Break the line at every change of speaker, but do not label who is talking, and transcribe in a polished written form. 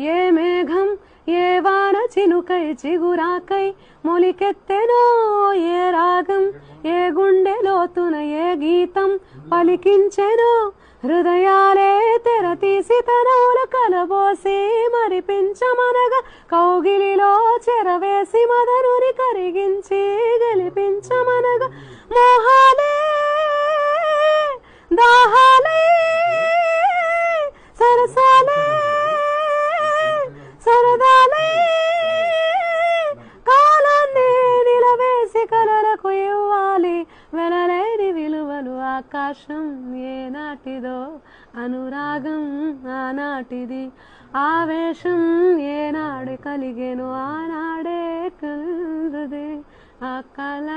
ఏ మేఘం ఏ వాన చినుకై చిగురాకై మొలికెత్తెనో ఏ రాగం ఏ గుండె లోతున ఏ గీతం పలికించెనో హృదయాలే తెర తీసి తనవుల కలబోసి మరిపించమనగా కౌగిలిలో చెరవేసి మదనుని కరిగించి గెలిపించమనగా మోహాలే దాహాలే సరసాలే సరదాలే కాలాన్ని నిలవేసి కలలకు ఇవ్వాలి వెనలేని విలువలు ఆకాశం ఏనాటిదో అనురాగం ఆనాటిది ఆవేశం ఏనాడు కలిగేను ఆనాడే కలుగుదే ఆ కల